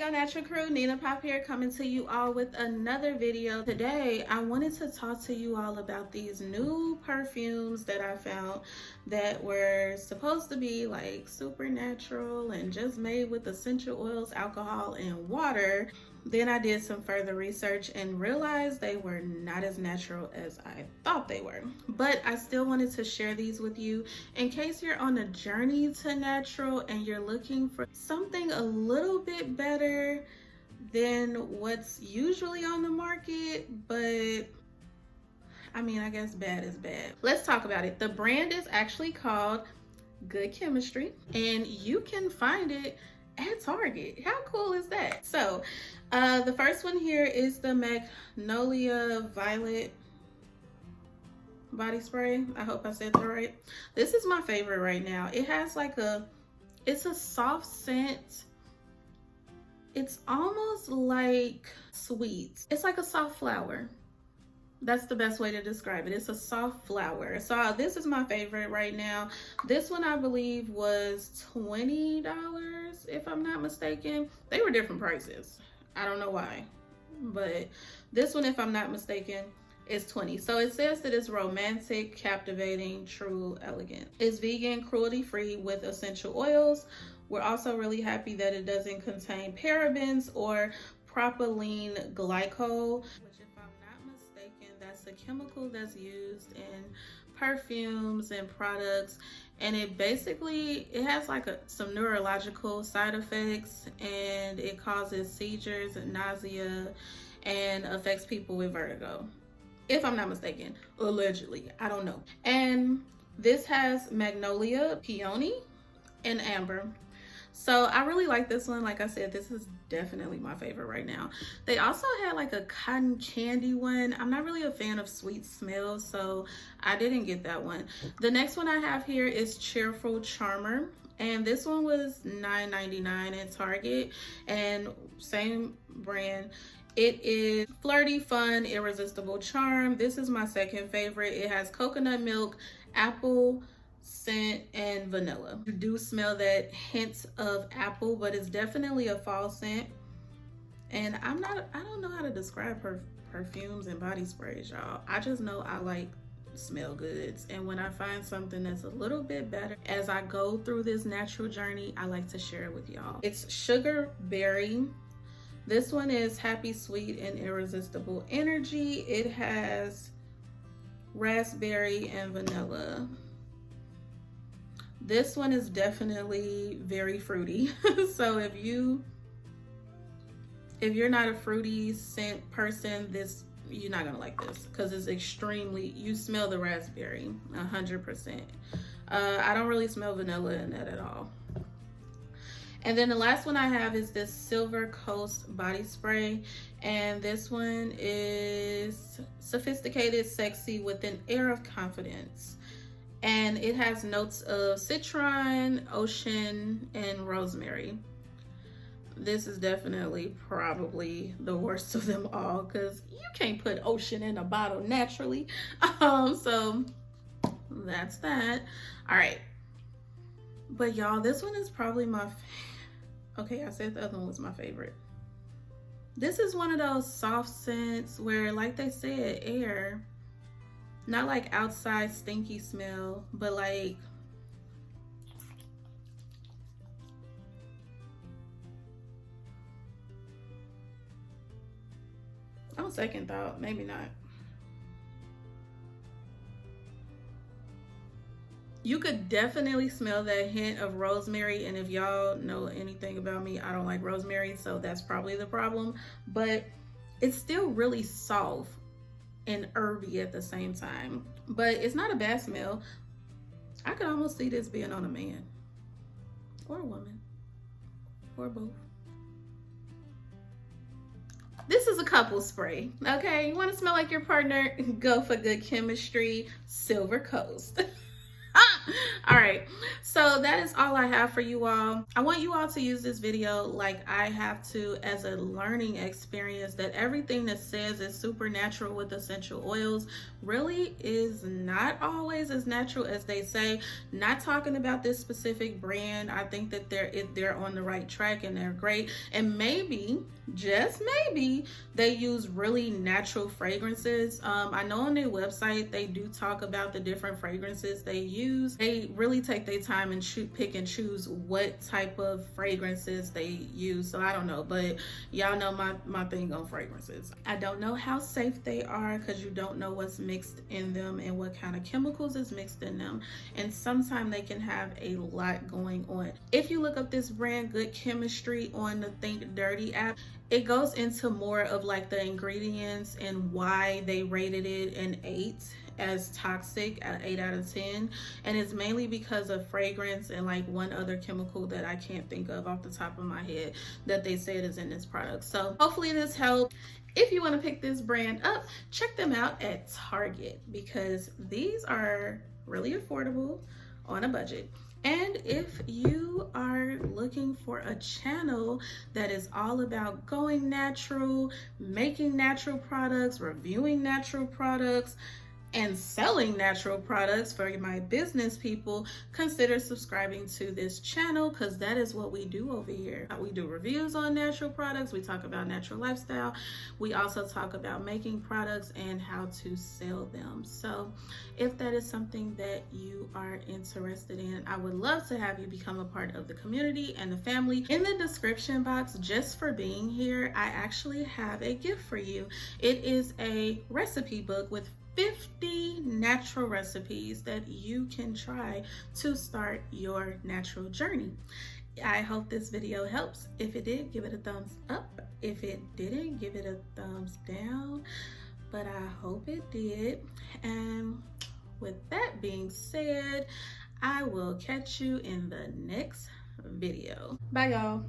Go Natural crew, Nina Pop here, coming to you all with another video. Today I wanted to talk to you all about these new perfumes that I found that were supposed to be like super natural and just made with essential oils, alcohol, and water. Then I did some further research and realized they were not as natural as I thought they were. But I still wanted to share these with you in case you're on a journey to natural and you're looking for something a little bit better than what's usually on the market. But I mean, I guess bad is bad. Let's talk about it. The brand is actually called Good Chemistry, and you can find it at Target. How cool is that? So the first one here is the Magnolia Violet body spray. I hope I said that right. This is my favorite right now. It has like it's a soft scent. It's almost like sweet. It's like a soft flower. That's the best way to describe it. It's a soft flower. So this is my favorite right now. This one I believe was $20 if I'm not mistaken. They were different prices. I don't know why, but this one, if I'm not mistaken, is $20. So it says that it's romantic, captivating, true, elegant. It's vegan, cruelty-free with essential oils. We're also really happy that it doesn't contain parabens or propylene glycol, which, if I'm not mistaken, that's a chemical that's used in perfumes and products, and it has like some neurological side effects, and it causes seizures and nausea and affects people with vertigo, if I'm not mistaken, allegedly. I don't know. And this has magnolia, peony, and amber. So I really like this one. Like I said, this is definitely my favorite right now. They also had like a cotton candy one. I'm not really a fan of sweet smells, so I didn't get that one. The next one I have here is Cheerful Charmer, and this one was $9.99 at Target, and same brand. It is flirty, fun, irresistible charm. This is my second favorite. It has coconut milk, apple scent, and vanilla. You do smell that hint of apple, but it's definitely a fall scent. And I don't know how to describe perfumes and body sprays, y'all. I just know I like smell goods, and when I find something that's a little bit better as I go through this natural journey, I like to share it with y'all. It's Sugar Berry. This one is happy, sweet, and irresistible energy. It has raspberry and vanilla. This one is definitely very fruity. So if you're not a fruity scent person, you're not gonna like this, because it's extremely, you smell the raspberry 100%. I don't really smell vanilla in that at all. And then the last one I have is this Silver Coast body spray, and this one is sophisticated, sexy, with an air of confidence. And it has notes of citron, ocean, and rosemary. This is definitely probably the worst of them all, because you can't put ocean in a bottle naturally. So that's that. All right. But y'all, this one is probably okay, I said the other one was my favorite. This is one of those soft scents where, like they said, air. Not like outside stinky smell, but like on second thought, maybe not. You could definitely smell that hint of rosemary, and if y'all know anything about me, I don't like rosemary, so that's probably the problem. But it's still really soft and herby at the same time, but it's not a bad smell. I could almost see this being on a man or a woman or both. This is a couple spray. Okay, you want to smell like your partner? Go for Good Chemistry Silver Coast. All right, so that is all I have for you all. I want you all to use this video like I have to, as a learning experience, that everything that says is supernatural with essential oils really is not always as natural as they say. Not talking about this specific brand. I think that they're on the right track and they're great, and maybe, just maybe, they use really natural fragrances. I know on their website they do talk about the different fragrances they use. They really take their time and pick and choose what type of fragrances they use. So I don't know, but y'all know my thing on fragrances. I don't know how safe they are because you don't know what's mixed in them and what kind of chemicals is mixed in them, and sometimes they can have a lot going on. If you look up this brand Good Chemistry on the Think Dirty app, it goes into more of like the ingredients and why they rated it an 8 as toxic, at 8 out of 10, and it's mainly because of fragrance and like one other chemical that I can't think of off the top of my head that they said is in this product. So hopefully this helped. If you want to pick this brand up, check them out at Target because these are really affordable on a budget. And if you are looking for a channel that is all about going natural, making natural products, reviewing natural products, and selling natural products for my business people, consider subscribing to this channel because that is what we do over here. We do reviews on natural products. We talk about natural lifestyle. We also talk about making products and how to sell them. So if that is something that you are interested in, I would love to have you become a part of the community and the family. In the description box, just for being here, I actually have a gift for you. It is a recipe book with 50 natural recipes that you can try to start your natural journey. I hope this video helps. If it did, give it a thumbs up. If it didn't, give it a thumbs down. But I hope it did. And with that being said, I will catch you in the next video. Bye, y'all.